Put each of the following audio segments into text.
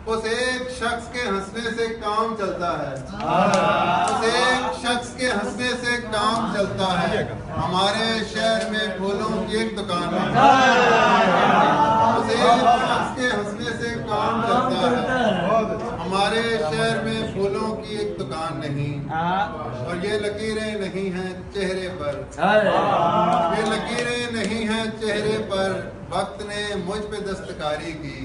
उस एक शख्स के हंसने से काम चलता है, उस एक शख्स के हंसने से काम चलता है। हमारे शहर में फूलों की एक दुकान है, उस एक शख्स के हंसने से काम चलता है। हमारे शहर में फूलों की एक दुकान नहीं, और ये लकीरें नहीं हैं चेहरे पर, ये लकीरें नहीं हैं चेहरे पर, वक्त ने मुझ पे दस्तकारी की।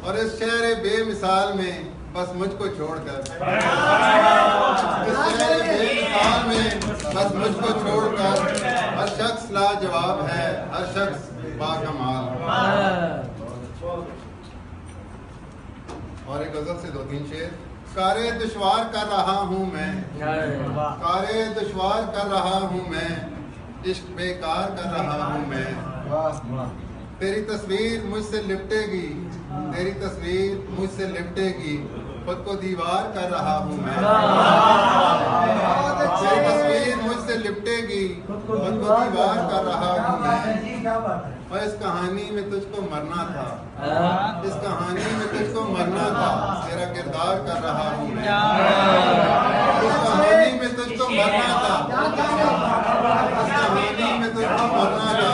और इस शहर बेमिसाल में बस मुझको छोड़कर, इस शहर बेमिसाल में बस मुझको छोड़कर हर शख्स लाजवाब है, हर शख्स बाकमाल। और एक गजल से 2-3 शेर। कारे दुश्वार कर रहा हूँ मैं, कारे दुश्वार कर रहा हूँ मैं, इश्क बेकार कर रहा हूँ मैं। तेरी तस्वीर मुझसे लिपटेगी, तेरी तस्वीर मुझसे लिपटेगी, खुद को दीवार कर रहा हूँ मैं। तेरी तस्वीर मुझसे लिपटेगी, खुद को दीवार कर रहा हूँ मैं। और इस कहानी में तुझको मरना था, इस कहानी में तुझको मरना था, तेरा किरदार कर रहा हूँ मैं। इस कहानी में तुझको मरना था, इस कहानी में तुझको मरना था,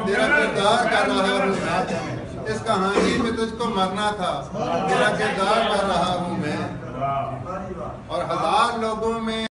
तेरा किरदार कर रहा हूँ मैं। इस कहानी में तुझको मरना था, तेरा किरदार कर रहा हूँ मैं। और 1000 लोगों में